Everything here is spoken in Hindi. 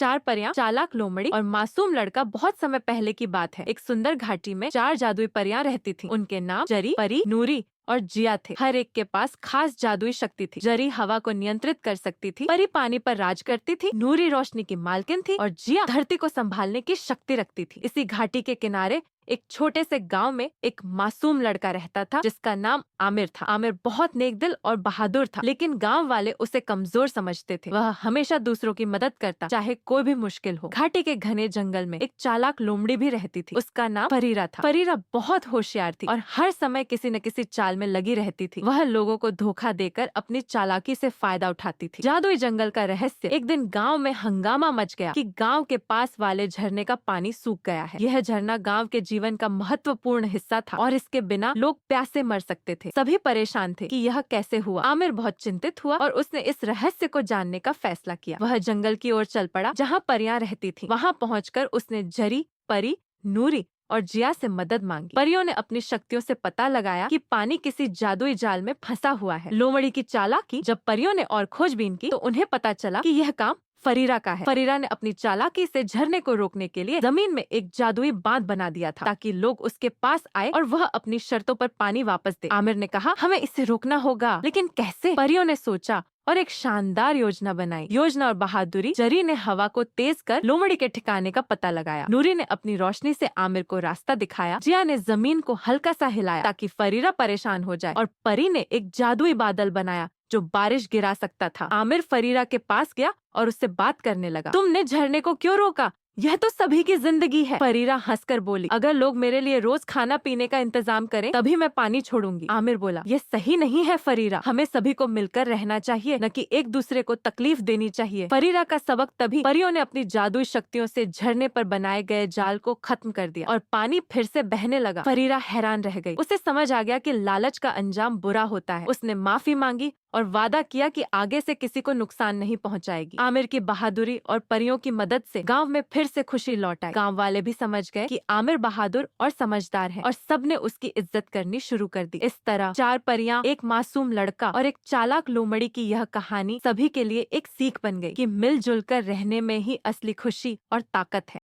चार परियां, चालाक लोमड़ी और मासूम लड़का। बहुत समय पहले की बात है। एक सुंदर घाटी में चार जादुई परियां रहती थीं। उनके नाम जरी, परी, नूरी और जिया थे। हर एक के पास खास जादुई शक्ति थी। जरी हवा को नियंत्रित कर सकती थी, परी पानी पर राज करती थी, नूरी रोशनी की मालकिन थी और जिया धरती को संभालने की शक्ति रखती थी। इसी घाटी के किनारे एक छोटे से गांव में एक मासूम लड़का रहता था जिसका नाम आमिर था। आमिर बहुत नेक दिल और बहादुर था, लेकिन गांव वाले उसे कमजोर समझते थे। वह हमेशा दूसरों की मदद करता, चाहे कोई भी मुश्किल हो। घाटी के घने जंगल में एक चालाक लोमड़ी भी रहती थी। उसका नाम परीरा था। परीरा बहुत होशियार थी और हर समय किसी न किसी चाल में लगी रहती थी। वह लोगों को धोखा देकर अपनी चालाकी से फायदा उठाती थी। जादुई जंगल का रहस्य। एक दिन गाँव में हंगामा मच गया कि गाँव के पास वाले झरने का पानी सूख गया है। यह झरना गाँव के जीवन का महत्वपूर्ण हिस्सा था और इसके बिना लोग प्यासे मर सकते थे। सभी परेशान थे कि यह कैसे हुआ। आमिर बहुत चिंतित हुआ और उसने इस रहस्य को जानने का फैसला किया। वह जंगल की ओर चल पड़ा जहाँ परियां रहती थीं। वहाँ पहुंचकर उसने जरी, परी, नूरी और जिया से मदद मांगी। परियों ने अपनी शक्तियों से पता लगाया कि पानी किसी जादुई जाल में फंसा हुआ है। लोमड़ी की चालाकी। जब परियों ने और खोजबीन की तो उन्हें पता चला कि यह काम फरीरा का है। फरीरा ने अपनी चालाकी से झरने को रोकने के लिए जमीन में एक जादुई बांध बना दिया था ताकि लोग उसके पास आए और वह अपनी शर्तों पर पानी वापस दे। आमिर ने कहा, हमें इसे रोकना होगा, लेकिन कैसे? परियों ने सोचा और एक शानदार योजना बनाई। योजना और बहादुरी। जरी ने हवा को तेज कर लोमड़ी के ठिकाने का पता लगाया। नूरी ने अपनी रोशनी से आमिर को रास्ता दिखाया। जिया ने जमीन को हल्का सा हिलाया ताकि फरीरा परेशान हो जाए और परी ने एक जादुई बादल बनाया जो बारिश गिरा सकता था। आमिर फरीरा के पास गया और उससे बात करने लगा। तुमने झरने को क्यों रोका? यह तो सभी की जिंदगी है। फरीरा हंसकर बोली, अगर लोग मेरे लिए रोज खाना पीने का इंतजाम करें तभी मैं पानी छोड़ूंगी। आमिर बोला, ये सही नहीं है फरीरा, हमें सभी को मिलकर रहना चाहिए, न कि एक दूसरे को तकलीफ देनी चाहिए। फरीरा का सबक तभी परियों ने अपनी जादुई शक्तियों से झरने पर बनाए गए जाल को खत्म कर दिया और पानी फिर से बहने लगा। फरीरा हैरान रह गई। उसे समझ आ गया कि लालच का अंजाम बुरा होता है। उसने माफी मांगी और वादा किया कि आगे से किसी को नुकसान नहीं पहुंचाएगी। आमिर की बहादुरी और परियों की मदद से गांव में फिर से खुशी लौट आई। गांव वाले भी समझ गए कि आमिर बहादुर और समझदार है और सबने उसकी इज्जत करनी शुरू कर दी। इस तरह चार परियां, एक मासूम लड़का और एक चालाक लोमड़ी की यह कहानी सभी के लिए एक सीख बन गई कि मिलजुल कर रहने में ही असली खुशी और ताकत है।